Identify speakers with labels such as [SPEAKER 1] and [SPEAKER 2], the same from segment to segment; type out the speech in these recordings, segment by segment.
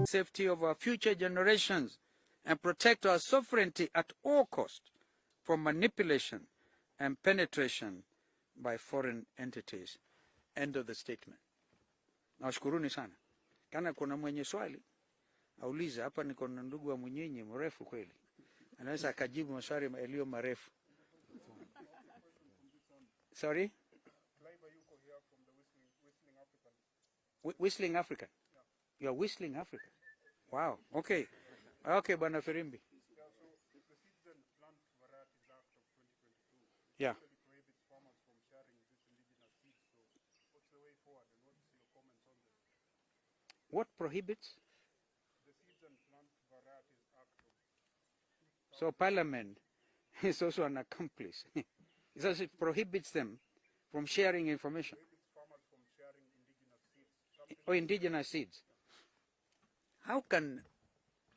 [SPEAKER 1] Safety of our future generations and protect our sovereignty at all costs from manipulation and penetration by foreign entities. End of the statement. Nawashukuruni sana. Kana kuna mwenye swali, auliza. Hapa niko na ndugu wa mwenyenye mrefu kweli. Anaweza akajibu maswali yaliyo marefu. Sorry? Whistling African? Yeah. You are Whistling African? Yeah. Wow. Okay. Okay, Bwana Firimbi.
[SPEAKER 2] Yeah, so the Seeds and Plant Varieties Act of 2022
[SPEAKER 1] yeah.
[SPEAKER 2] actually prohibits farmers from sharing these indigenous seeds. So what's the way forward and what's your comments on this?
[SPEAKER 1] What prohibits?
[SPEAKER 2] The Seeds and Plant Varieties Act of
[SPEAKER 1] So Parliament is also an accomplice. It prohibits them from sharing information.
[SPEAKER 2] Prohibits farmers from sharing indigenous seeds.
[SPEAKER 1] Or indigenous seeds. How can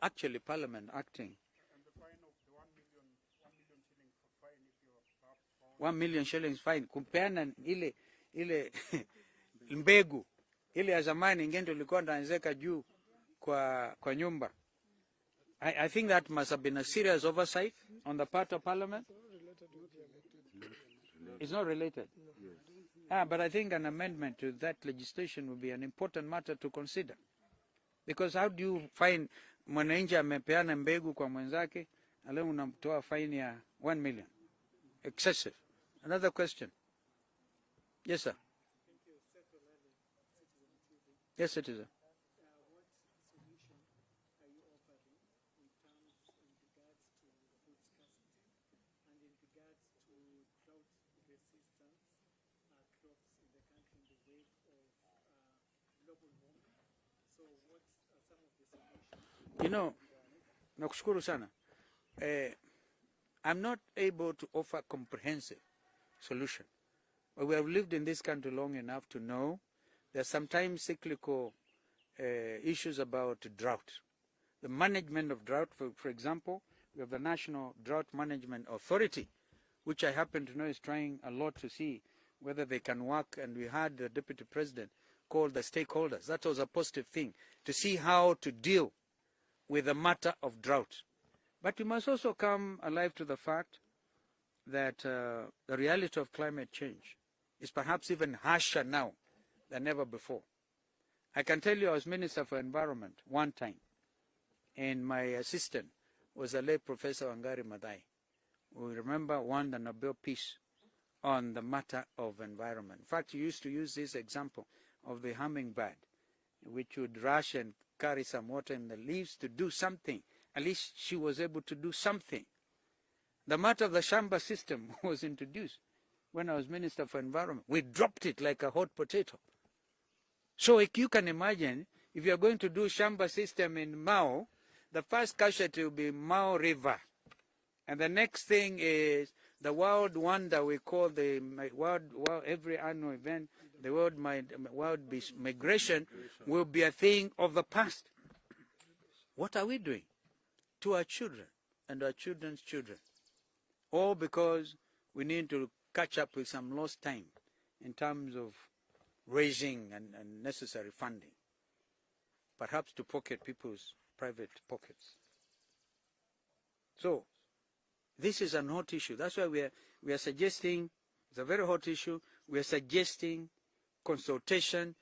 [SPEAKER 1] actually Parliament acting?
[SPEAKER 2] And the fine of the 1 million shillings fine if you are perhaps found.
[SPEAKER 1] 1 million shillings fine. Kupeana ile mbegu ile ya zamani ingine ilikuwa ndaanzeka juu kwa nyumba. I think that must have been a serious oversight on the part of Parliament. It's not related. But I think an amendment to that legislation would be an important matter to consider. Because how do you find mwananchi amepeana mbegu kwa mwenzake, alafu unamtoa fine ya 1 million? Excessive. Another question. Yes, sir. Yes, citizen. You know, nakushukuru sana. I'm not able to offer comprehensive solution. But we have lived in this country long enough to know there are sometimes cyclical issues about drought. The management of drought, for example, we have the National Drought Management Authority, which I happen to know is trying a lot to see whether they can work, and we had the Deputy President call the stakeholders. That was a positive thing, to see how to deal with the matter of drought. But we must also come alive to the fact that the reality of climate change is perhaps even harsher now than ever before. I can tell you I was Minister for Environment one time, and my assistant was a late Professor Wangari Maathai, who remember won the Nobel Peace on the matter of environment. In fact, he used to use this example of the hummingbird, which would rush and carry some water in the leaves to do something. At least she was able to do something. The matter of the Shamba system was introduced when I was Minister for Environment. We dropped it like a hot potato. So if you can imagine, if you're going to do Shamba system in Mao, the first casualty will be Mao River. And the next thing is the world wonder we call the world every annual event, the world migration will be a thing of the past. What are we doing to our children and our children's children? All because we need to catch up with some lost time in terms of raising and necessary funding, perhaps to pocket people's private pockets. So this is a hot issue. That's why we are suggesting, it's a very hot issue, we are suggesting consultation,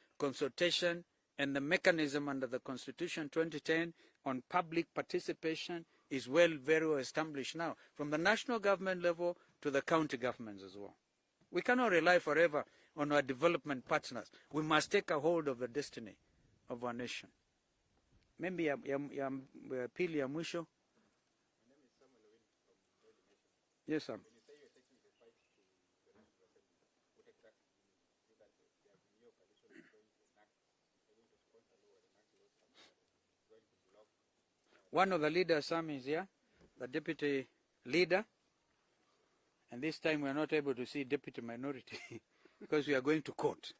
[SPEAKER 1] and the mechanism under the Constitution 2010 on public participation is very well established now, from the national government level to the county governments as well. We cannot rely forever on our development partners. We must take a hold of the destiny of our nation. Maybe ya pili ya mwisho. Yes, sir. One of the leaders, Sam, is here, the deputy leader. And this time we are not able to see deputy minority because we are going to court,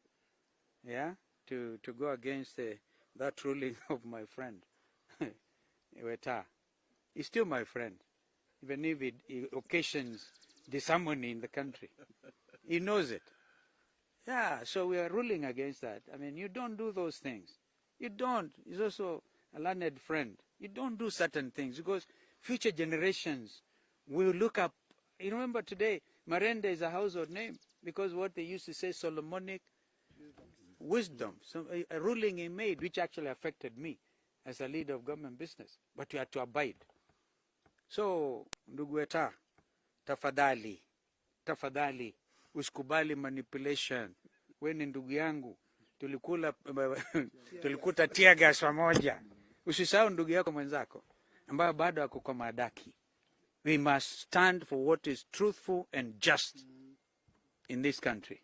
[SPEAKER 1] yeah, to go against that ruling of my friend, Weta. He's still my friend, even if it occasions disharmony in the country. He knows it. Yeah, so we are ruling against that. I mean, you don't do those things. You don't. He's also a learned friend. You don't do certain things because future generations will look up. You remember today, Marenda is a household name because what they used to say, Solomonic wisdom. So a ruling he made, which actually affected me as a leader of government business. But you had to abide. So, ndugu weta, tafadhali, tafadhali, usikubali manipulation. We ni ndugu yangu, tulikuta tear gas pamoja. Usisahau ndugu yako mwenzako, ambayo bado ako kwa madaki. We must stand for what is truthful and just in this country.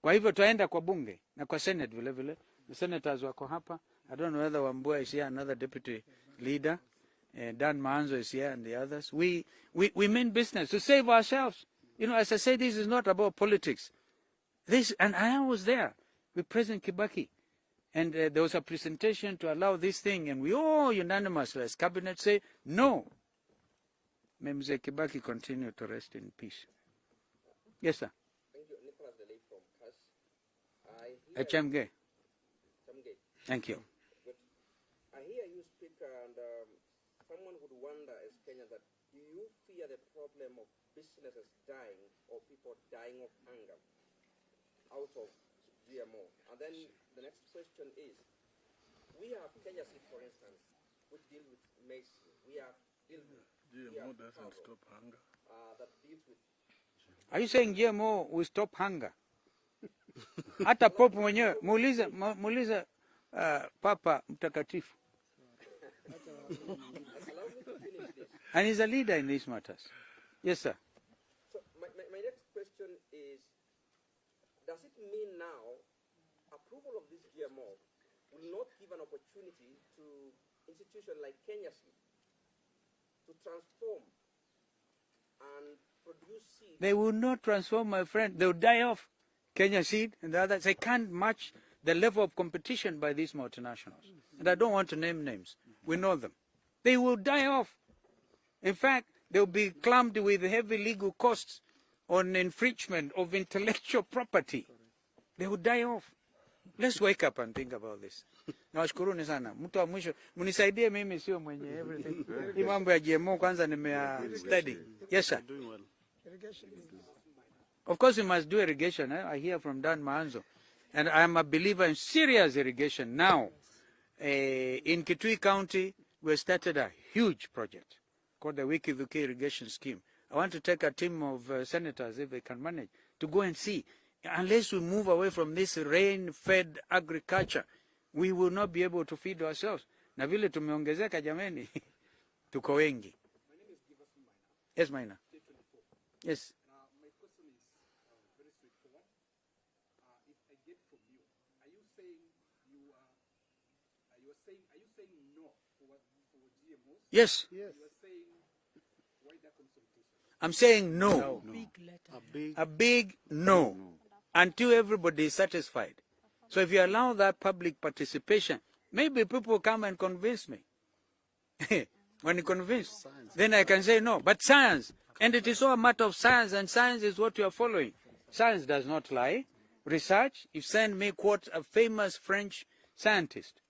[SPEAKER 1] Kwa hivyo tuaenda kwa bunge na kwa senate vile vile. The senators wako hapa. I don't know whether Wambua is here, another deputy leader. Dan Maanzo is here and the others. We mean business to save ourselves. You know, as I say, this is not about politics. And I was there with President Kibaki. And there was a presentation to allow this thing, and we all unanimously as cabinet say, no. May Mzee Kibaki continue to rest in peace. Yes, sir.
[SPEAKER 3] Thank you. Nicholas Delay from CAS.
[SPEAKER 1] HMG. Thank you.
[SPEAKER 3] Good. I hear you speak, and someone would wonder as Kenya that do you fear the problem of businesses dying or people dying of hunger out of GMO? And then the next question is, we have Kenya Seed, for instance, which deal with maize. We have
[SPEAKER 2] GMO doesn't stop hunger.
[SPEAKER 3] That deals with.
[SPEAKER 1] Are you saying GMO will stop hunger? Hata Pope mwenyewe, muulize Papa Mtakatifu.
[SPEAKER 3] Allow me to finish this.
[SPEAKER 1] And he's a leader in these matters. Yes, sir.
[SPEAKER 3] So my next question is, does it mean now approval of this GMO will not give an opportunity to institutions like Kenya Seed to transform and produce seeds?
[SPEAKER 1] They will not transform, my friend. They will die off. Kenya Seed and the others. They can't match the level of competition by these multinationals. And I don't want to name names. We know them. They will die off. In fact, they will be clamped with heavy legal costs on infringement of intellectual property. They will die off. Let's wake up and think about this. Nawashukuruni sana. Mtu wa mwisho, munisaidie mimi sio mwenye everything. Hii mambo ya GMO kwanza nimea study. Yes, sir. Of course, we must do irrigation. I hear from Dan Maanzo. And I am a believer in serious irrigation now. In Kitui County, we started a huge project called the Wiki-Wiki Irrigation Scheme. I want to take a team of senators, if they can manage, to go and see. Unless we move away from this rain-fed agriculture, we will not be able to feed ourselves. Na vile tumeongezeka jameni, tuko wengi. Yes, Maina. Yes.
[SPEAKER 2] My question is very straightforward. If I get from you, are you saying no for GMOs?
[SPEAKER 1] Yes.
[SPEAKER 2] You are saying wider consultation.
[SPEAKER 1] I'm saying no.
[SPEAKER 4] Big letter.
[SPEAKER 1] A big no. Until everybody is satisfied. So if you allow that public participation, maybe people come and convince me. When you convince, then I can say no. But science, and it is all a matter of science, and science is what you are following. Science does not lie. Research, you send me, quote, a famous French scientist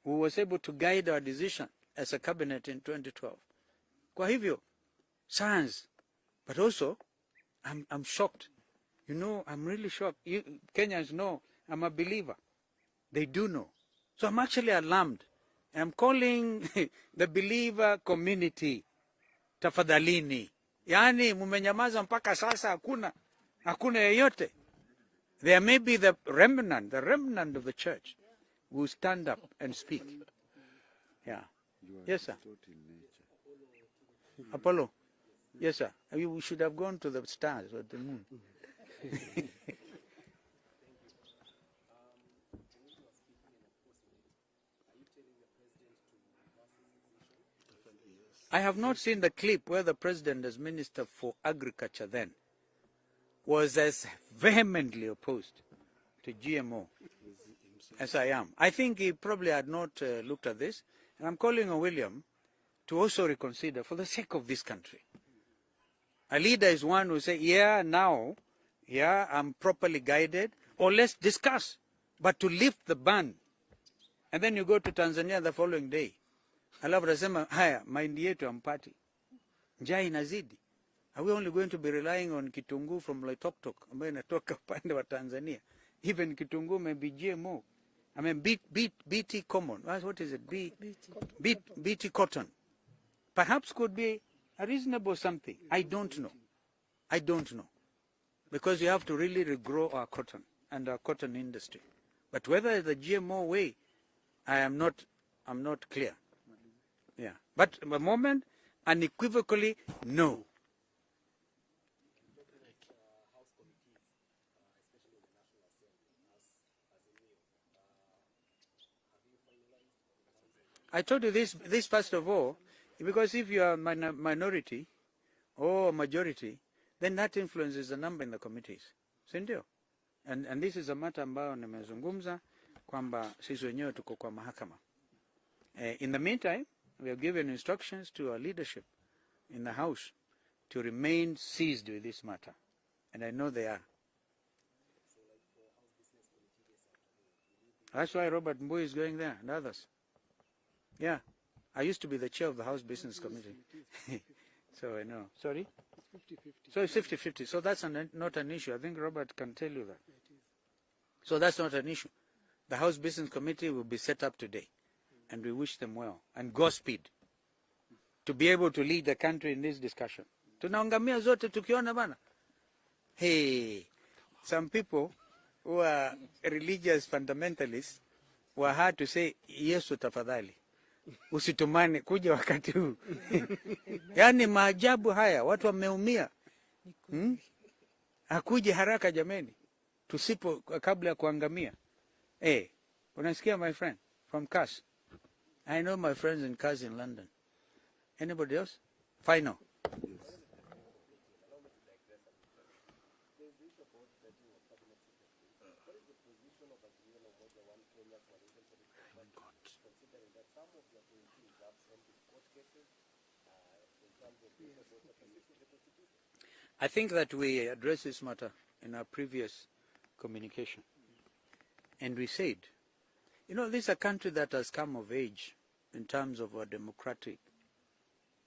[SPEAKER 1] who was able to guide our decision as a cabinet in 2012. Kwa hivyo, science. But also, I'm shocked. You know, I'm really shocked. Kenyans know I'm a believer. They do know. So I'm actually alarmed. I'm calling the believer community. Tafadhalini. Yani, mumenyamaza mpaka sasa hakuna yeyote. There may be the remnant of the church who stand up and speak. Yeah. Yes, sir. Apollo. Yes, sir. We should have gone to the stars or the moon. I have not seen the clip where the president as Minister for Agriculture then was as vehemently opposed to GMO as I am. I think he probably had not looked at this. And I'm calling on William to also reconsider for the sake of this country. A leader is one who says, yeah, now yeah, I'm properly guided, or let's discuss. But to lift the ban, and then you go to Tanzania the following day, alafu nasema haya mahindi yetu hampati, njaa inazidi. Are we only going to be relying on kitunguu from Loitoktok ambayo inatoka upande wa Tanzania? Even kitunguu may be GMO. I mean BT common. What is it? BT cotton. Perhaps could be a reasonable something. I don't know. I don't know. Because we have to really regrow our cotton and our cotton industry. But whether the GMO way, I'm not clear. Yeah. But at the moment, unequivocally, no. I told you this first of all, because if you are minority or majority, then that influences the number in the committees. Sindio? And this is a matter ambayo nimezungumza kwamba sisi wenyewe tuko kwa mahakama. In the meantime, we have given instructions to our leadership in the House to remain seized with this matter. And I know they are. That's why Robert Mbui is going there and others. Yeah, I used to be the chair of the House Business Committee. So I know. Sorry? So it's 50-50. So that's not an issue. I think Robert can tell you that. So that's not an issue. The House Business Committee will be set up today. And we wish them well. And Godspeed. To be able to lead the country in this discussion. Tunaangamia zote tukiona bana. Hey, some people who are religious fundamentalists were hard to say, Yesu tafadhali. Usitumane kuja wakati huu. Yani maajabu haya, watu wameumia. Akuje haraka jameni. Tusipo kabla ya kuangamia. Unasikia my friend from CAS? I know my friends in CAS in London. Anybody else? Final. I think that we addressed this matter in our previous communication. And we said, this is a country that has come of age in terms of our democratic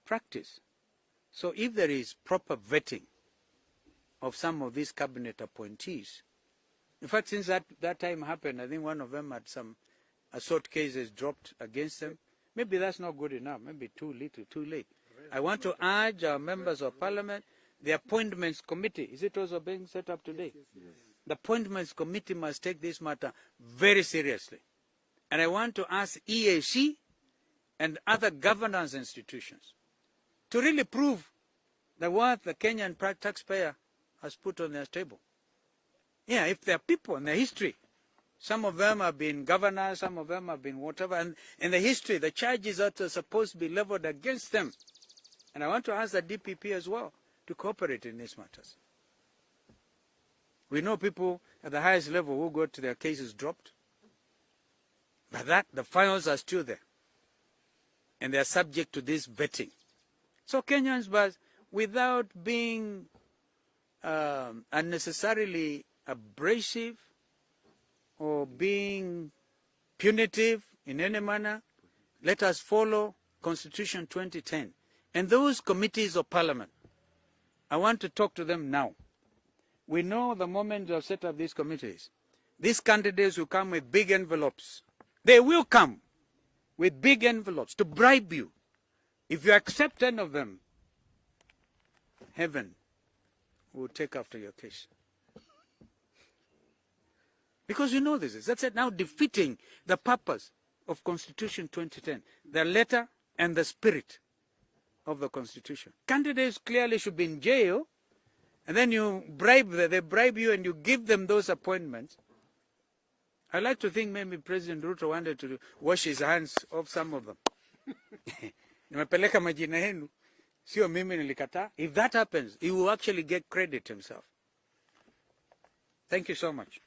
[SPEAKER 1] practice. So if there is proper vetting of some of these cabinet appointees, in fact, since that time happened, I think one of them had some assault cases dropped against them. Maybe that's not good enough. Maybe too little, too late. I want to urge our members of parliament, the appointments committee, is it also being set up today? Yes. The appointments committee must take this matter very seriously. And I want to ask EAC and other governance institutions to really prove the worth the Kenyan taxpayer has put on their table. Yeah, if there are people in the history, some of them have been governors, some of them have been whatever, and in the history, the charges that are supposed to be leveled against them. And I want to ask the DPP as well to cooperate in these matters. We know people at the highest level who got their cases dropped, but the files are still there. And they are subject to this vetting. So Kenyans, but without being unnecessarily abrasive or being punitive in any manner, let us follow Constitution 2010. And those committees of parliament, I want to talk to them now. We know the moment you have set up these committees, these candidates will come with big envelopes. They will come with big envelopes to bribe you. If you accept any of them, heaven will take after your case. Because you know this is. That's it, now defeating the purpose of Constitution 2010, the letter and the spirit of the Constitution. Candidates clearly should be in jail, and then you bribe them, they bribe you and you give them those appointments. I like to think maybe President Ruto wanted to wash his hands of some of them. Nimepeleka majina yenu, sio mimi nilikata. If that happens, he will actually get credit himself. Thank you so much.